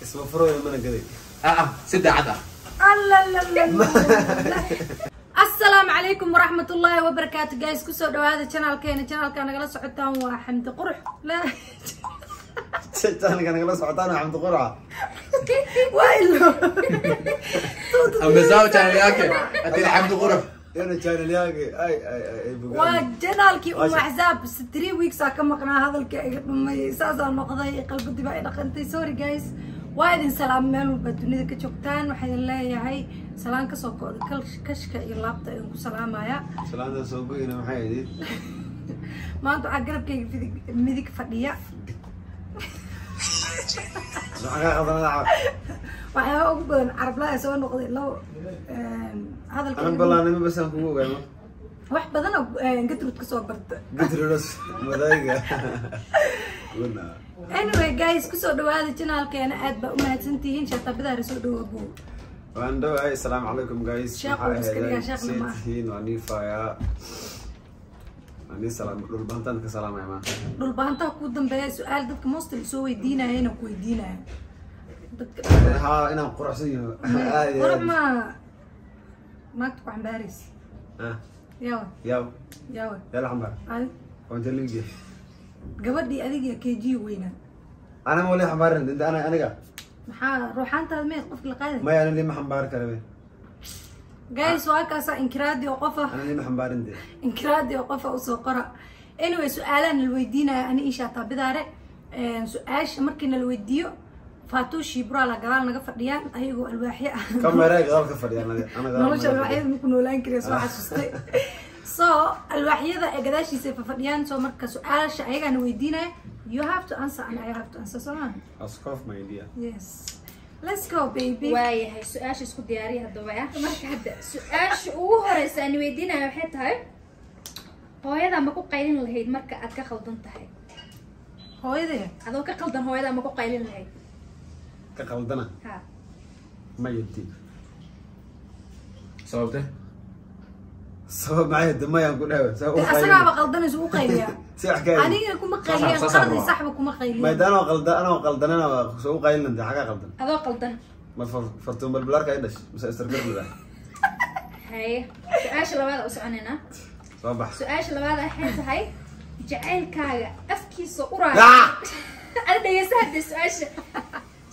اسمه فروي من كذي سدة عدا السلام عليكم ورحمة الله وبركاته جايز كسر هذا channel كان جلس عطان وحمد قرح لا channel كان جلس عطان وحمد قرعة وايلو أما زاو channel ياكي أدي حمد قرح أنا channel ياكي أي وجنال كي حساب 3 weeks كم قناة هذا الكي سازا النقضي قلب الدباء دقنتي سوري جايز وايد سلام ميل والبدونيدا كجوجتان waxay leeyahay salaan ka soo kooda kashka iyo laabta aan ku salaamaya salaanta soo goyna maxay ahayd maanta waxa garabkayga midig fadhiya waxa ugu badan carablaha soo noqday loo hadalka aan balaanimo bas aan kugu ogaano wax badan oo gadrud ka soo barta gadrud madayga wana anyway guys kusoo dhawaada channelkeena aad ba u mahadsantihiin shaqabada soo dhawaabo waan dhawahay assalamu alaykum guys shaqadiin wani faaya ani salaam dul baantan ka salaamay ma dul baanta ku dambeeyo su'aal dadka mostly soo weydiinayeen ku weydiinayeen dadka ha inaan quruxsan yahay qurux ma ku xambaaris yaw yala xambaar ay oo jaligi gabadhii adiga KG weyna ana ma wali xambaarin inta aniga maxaa ruuxantaad meed qof la qaaday ma yana lima xambaar kale guys waa kaasa inkiraadi oo qof ana lima xambaarin de inkiraadi oo qof u soo qora anyway su'aalan la weydiinaya ani isha tabidaare su'aasha markii la weydiiyo faatuushi bra la gadaal naga fadhiyaan ayagoo alwaaxyo ah kamera gadaal ka fadhiyaan anaga nolosha alwaaxyada ku noolaan kariyo soo xasustay so alwaaxyada ee gadaashiisa fadhiyaan soo marka su'aasha ayagana weydiinaya you have to answer and I have to answer someone ask of my dear yes let's go baby waayahay su'aasha isku diyaariya hadaba marka hadda su'aasha ugu horeysa aan weydiinayo waxay tahay hooyada ma ku qaylin lahayd marka aad ka khaldan tahay hooyada adoo ka khaldan hooyada ma ku qaylin lahayd ka khaldana ha ma yidti sababte sabab ma yidti ma yaan ku dhaw sabab asaga ba qaldan isuu qayliya si xakaay aniga kuma qayliya qaldan saxba kuma qayliya ma dano qaldanana soo qaylin xaga qaldan adoo qaldan ma fartum balblarka ay dhash ma istargar bula hay su'aasha labaad oo soconayna sabax su'aasha labaad waxay tahay jacaylkaaga afkiisa uraay ada dhageysaada su'aasha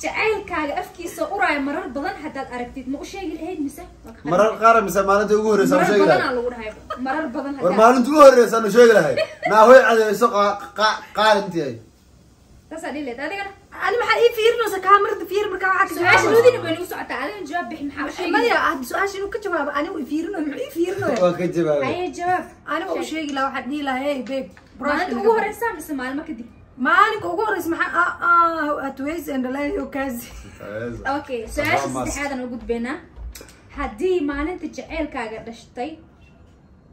jacaylkaaga afkiisa uraay marar badan hadaad aragtid ma u sheegi lahayd mise marar qaar mise maalinta ugu horeysa aan sheegi lahayd marar badan war maalinta ugu horeysa aan sheegi lahayd na hooy cadeyso qaalintii tasadile adigana ani maxaa ii fiirinaysa kaamirada fiir marka waxa ka su'aasha wadina baan u socotaa adiga jawaab bixin maxaa u sheegi maya su'aasha inuu ka jawaabo ani uu fiirinayo maxay fiirinayo waa ka jawaab ay jawaab ani uu sheegi la waxa dhii la hey babe maalinta ugu horeysa mise maalmo kadib maalinka ugu horeysa maxaa atways and la yo kaasi okay su'aasha saddexaad aan u gudbeynaa haddii maalinta jacaylkaaga dhashtay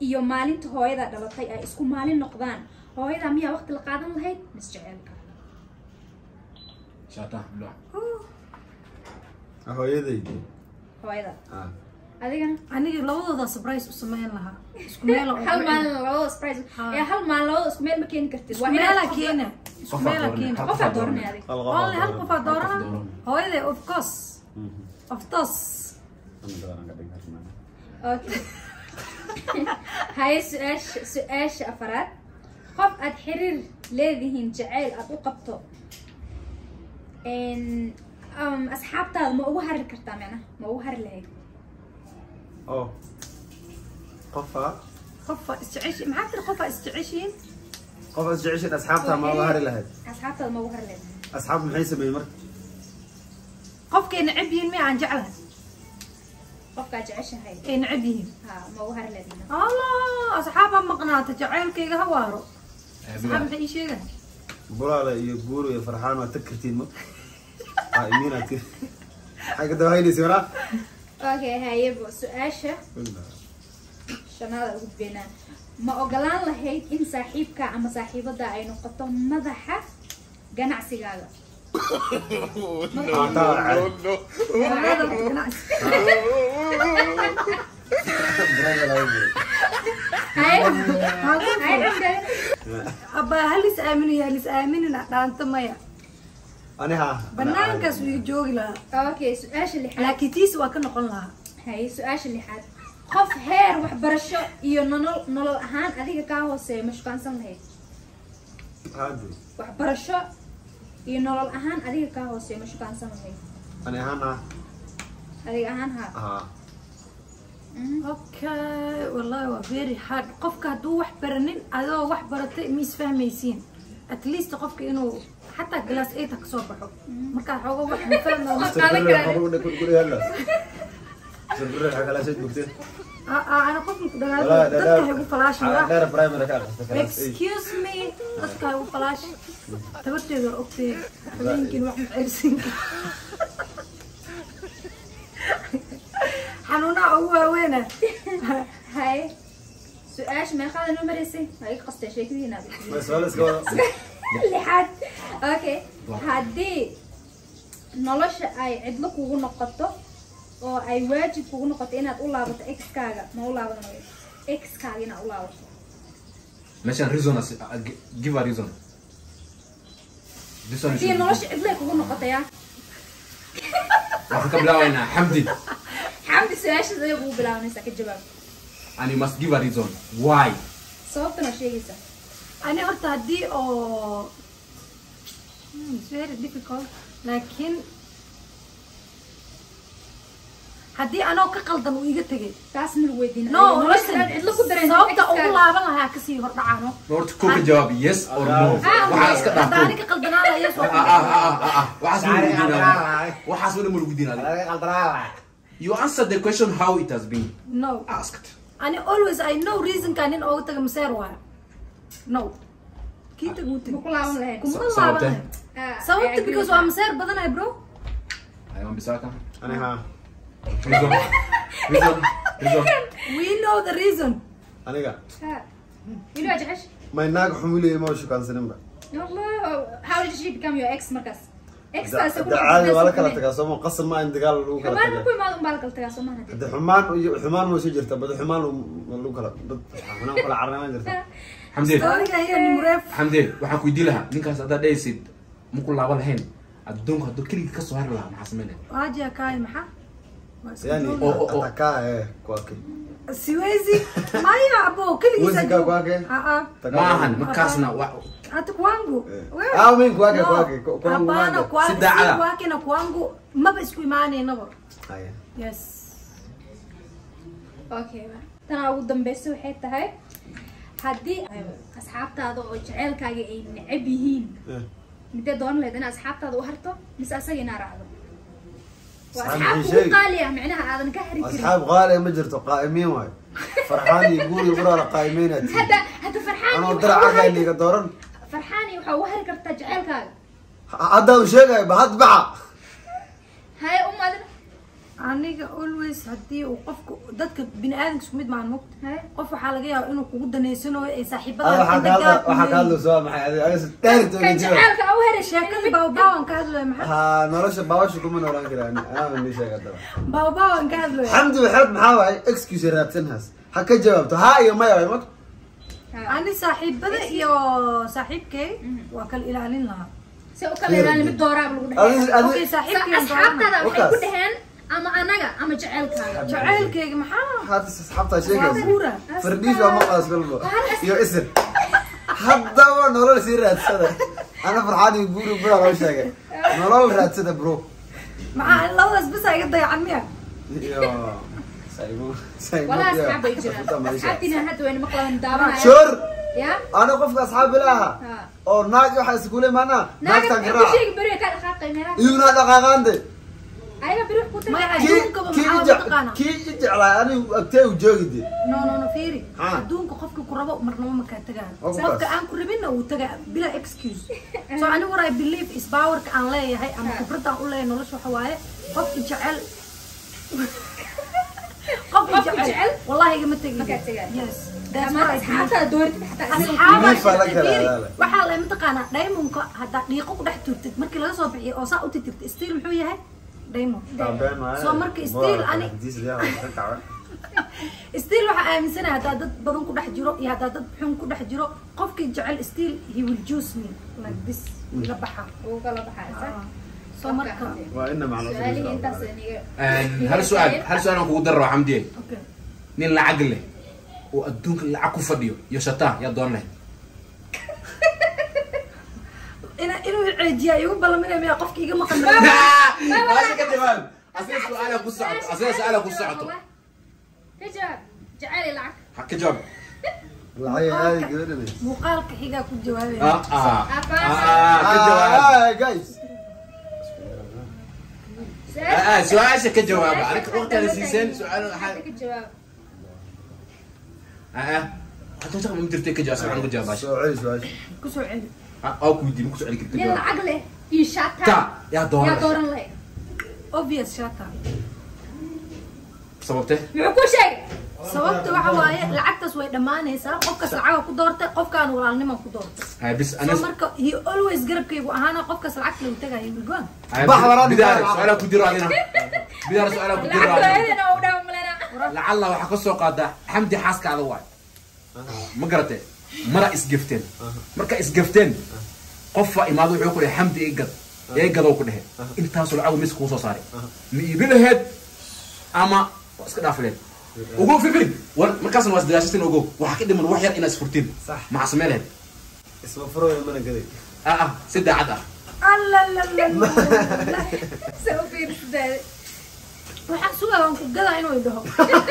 iyo maalinta hooyada dhalatay ay isku maalin noqdaan hooyada miyaa waqti la qaadan lahayd mis jacaylka شاطر لا hooyadaydi hooyada adigana aniga labadooda surprise u sameyn lahaa isku meel oo hal maalin labadooda surprise ee hal maalin labadooda isku meel ma keeni kartid waa meel keena isku meel keena qof aad dooranay adiga والله هل قفا دورها هويدا اوف كوس اوف توس اوكي هاي سؤال افراد قف اد حرير ليدهين جعيل اد قبطو ان اصحابتا ما ugu harir kartaa macna ma ugu harir lahayd قفا استعيش ما حتى قفا استعيشين قفا استعيشين اصحابتا ما ugu harir lahayd اصحابتا ما ugu harir lahayd اصحاب maxay sameeyay marka qofkay nacibiyeen ma aan jeclahay qofka jeceshahay ay nacibiyeen ha ma ugu harir lahayd allah asxaaba maqnaata jacaylkayga hawaaro asxaab maxay sheegan bulaala iyo guur iyo farxaan waa takartiin ma aaminad xaga dawaynaysi wala okay haybo su'aasha shanaada ugu beenaa ma ogolaan lahayd in saaxiibka ama saaxiibada ay noqoto madaxa ganacsigaaga أبا هل يسأمني هل يسأمني لا أنت مايا أنا ها banaankaas wuu iga joogi lahaa okay su-aasha lixaad laakiin tiis waa ka noqon lahaa hay su-aasha lixaad qof heer waxbarasho iyo nolol ahaan adiga kaa hooseeya ma shukaansan lahayd هادي waxbarasho iyo nolol ahaan adiga kaa hooseeya ma shukaansan lahayd أنا هنا adiga ahaan haa ها okay wallahi waa very hard qofka hadduu wax baranin adoo wax baratay ma isfahmaysiin at least qofka inuu xataa glass 8 ka soo baxo marka xoogo wax mafahmo سربري حاجة لا شيء بكتير أنا قفل دجاج dadka hagu flash غير برايمري كده excuse me dadka hagu flash tabarteeda ogtay habeenkii wax maxaysin xanuuna ugu waaweena hay su-aasha meeqaada noo maraysay waa iga qastay sheekadiina ما سؤال اسكوا lixaad okay haddii nolosha ay cidlo kugu noqoto oo ay waajib kugu noqoto inaad u laabato ex-kaaga ma u laabanayo ex-kaaga inaad u laabato Mention reason as give a reason. This one haddii nolosha cidlo kugu noqoto yaa Africa Blawina Hamdi xamdi su-aashaas ayay kugu bilaabanaysaa ka jawaab and you must give a reason. Why? sababtana sheegaysa ani horta haddii oo it's very difficult laakiin haddii anoo ka qaldan uu iga tegay taas ma lagu weydiina no nolosha aad cidlo ku dareen sababta ugu laaban lahaa kasii hordhacaano Lord cook jawab yes or no. Waxaa iska haddaan dhaafto. aniga qaldanaa yes Waxaas wada mulugudina. You answered the question how it has been no asked. ani always I know reason ka nin ooga taga maseer waayo no kiita uu ma tagay ku laaban lahayn kuma sababta? laaban sababta because waa maseer badanahay bro Ayman bisaka. أنا ها Reason. we know the reason أنا قا wiil waa jecesh ما يناق حمولي ما وشو كان سنبا والله how did she become your ex markaas ex-kaas ku عادي ولا كلا تقاسم قصر ما عندي قال لو كلا xumaan ku imaado umbaa la kala tagaa soomaa hadii هذا حمان مو شجرته بدو حمان لو كلا حنا كلا عرنا ما جرته Hamdi. aniga iyo ni mureef Hamdi waxaan ku weydiin lahaa ninkaas haddaad dhaysid ma ku laaban lahayn adduunka hadduu keligii ka soo hari lahaa maxaa sameynaya waajiya kaay maxaa يعني أتاكا كواكي siwezi maya abo kaligiisa Wezi ka kwake? maahan markaasna hata kwangu Ah, mimi kwake kwake kwangu hapana mwanzo. kwake Sidaa. kwake na kwangu maba isku imaanaynaba Haya. yes okay tana ugu dambaysa waxay tahay haddii asxaabtaada oo jaceylkaaga ay necab yihiin midee dooran lahayd inaad asxaabtaada u harto mise asaga inaa raacdo waa أصحاب asxaab شيء. kugu qaali ah micnaha aadan ka hari karin أصحاب غالي ما جرتوا قائمين واي فرحان يقول على قائمين أتي hadda farxaani أنا waxaa ودرع u عقلي hari- اللي قدورن farxaani waxaa u hari kartaa jaceylkaaga هذا وشيء بهاد بقى haye umaadina aniga always hadii uu qofku dadka bini aadamka isku mid maan mugta haye qof waxaa laga yaabaa inuu kugu daneysanayo ay هذا saaxiibada وحكى له سؤال معي هذا دارت kan jaceylka u hari sheekadii baabaawan ka hadlaya maxaa ها نرش باوش كمان ولا كده أنا من شيء قدر baabaawan ka hadlaya الحمد لله حد محاوي اكسكيوز رابتنهاس حكى جوابته هاي ما يا مك ani saaxiibada iyo saaxiibkay waa kala ilaalin lahaa si u kala ilaalin mid dooraab lagu dhaxeeyo okay saaxiibkay asxaabtaada waxay ku Wakaas. dhaheen ama anaga ama jaceylkaaga jaceylkayga maxaa هذا حبتها شيء waa كذا buura فرديش وما قاس قلبه يا اسر حتى نورال سير راتسده انا فرحان يقولوا برا ولا شيء نورال راتسده برو maxaa labadaas bas iga dayacan miya يا سايمو ولا أصحاب يجرا أصحابتنا هاد وين مقلهم دابنا شور يا انا قفت اصحاب لها ها او ناجي waxay isku leeyahay naag ناقد tagraa كل شيء بري كان خاطي ميرا iyuna dhaqaaqaande أيوة بروح كنت maya adduunkaba maxaa u taqaana kii jeclaa ani agtay u joogide no no no fiiri Ah. adduunka qofka ku rabo marnaba ma kaa tagaayo Of course. qofka aan ku rabinna wuu tagaa bila excuse so ani what I believe is powerka aan leeyahay ama khibradda aan u leeyahay nolosha waxa waaye qofki jecel qofki jecel? jecel wallahi igama Ma tegin kaa tagaayo? yes that's ما what I believe أصحابها دورت حتى asxaaba Belief baa la kala fiiri, ilaali. waxaa la mataqaanaa diamondka haddaa dhiiqo ku dhex turtid markii laga soo bixiyo oo saa u titirtid still muxuu yahay diamond so marka still ani still waxa aaminsanahay hadaa dad badan ku dhex jiro iyo hadaa dad xun ku dhex jiro qofkii jecel still he will choose me like this la baxa uu kala baxaa soo marka waa inna macna su'aalihi intaas aniga hal su'aal aan kugu daro xamdiye okay nin lacag leh oo adduunka lacag ku fadhiyo iyo shataa yaa doon leh inuu ceejiya igu balaminaya qofka iga maqan هذا كده أساس سؤال أبو سعد أساس سؤال أبو سعد كجاب جعلي لعك كجواب العيا هذه قولنا muuqaalka xigaa ku jawaabay كجواب جايز سؤال كجواب عليك وقت هذا سيسن سؤال حتى كجواب حتى تقول من درتك كجواب سؤال كجواب باش سؤال ku soo celi أو كودي ممكن سؤال كجواب يلا عقله يشاتا تا يا دور يا دورن لي obvious shata sababtee muxuu ku sheegay sababta waxa waaye lacagtaas way dhamaanaysaa qofkaas lacag ku doortay qofkaan walaalnimo ku doortay هاي بس so أنا marka he always garabkaygu ahaana qofkaas lacagta lagu tagayo bilgoon بدار سؤال كديرو علينا بدار سؤال كديرو علينا عقله oo dhaw malena لعل waxa ka soo qaada xamdi xaaska ada waay ma garatay mara isgifteen marka isgifteen qofka imaado wuxuu ku leeyahay xamdi ee gado ku dhahay intaas lacag mis ku soo saaray ma iibilaheed ama iska dhaafleen ugu fikri war markaasna waas dagaashatin ugu waxa ka dhiman wax yar inaad isfurtiin ma xasmeelheed اسمه فروي من قدي sida cad alla la la soo fiirsaday waxaan sugaa waan ku gadaa inuu idhaho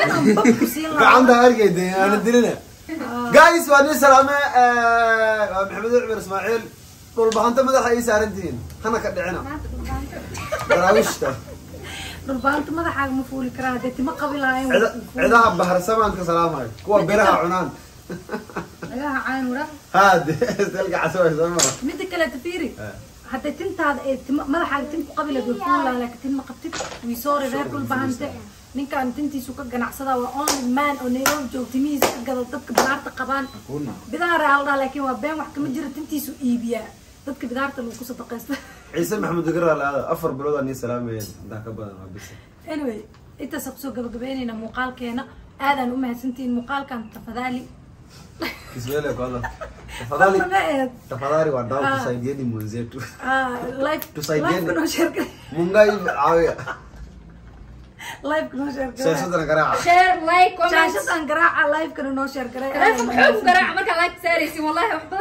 inaan bab ku siin lahaa عندها ارقد انا درنا جايز واني سلامه محمد عمر اسماعيل طول بحنت مدح اي سارنتين انا كدعنا دراوشته dhulbaanta madaxaaga ma fuuli karaa hadee tima qabilahayn عدها بحر سمان كسلام هاي كوا بيرها عنان lagaha caynura هاد تلقى عسوي سمره midda kale tafiiri hadday tintaada ee madaxaaga tin ku qabila bay fuulaa laakiin tin ma qabtid wiisoore reer dhulbaante ninkaan tintiisu ka ganacsada waa only man oo Nairobi joog timihiisa ka gado dadka bidaarta qabaan bidaar aalda laakiin waa been wax kama jira tintiisu iibiyaa dadka bidaarta lagu ku sadaqaysta عيسى محمد قرر هذا افر بلود اني سلامه ذاك بدن بس anyway intaas ku soo gabagabeynayna muuqaalkeena aadaan u mahadsantiin muuqaalkan tafadaali كسبيلك والله tafadaali تفضلي وداو تسايديني منزيتو live تسايديني kunoo sheerkay مونغاي عاويه live kunoo sheerkay سياسه قراعه share like comment shaashadaan garaaca live kana noo sheer garay رقم حب قراع marka like saaraysi wallahi waxba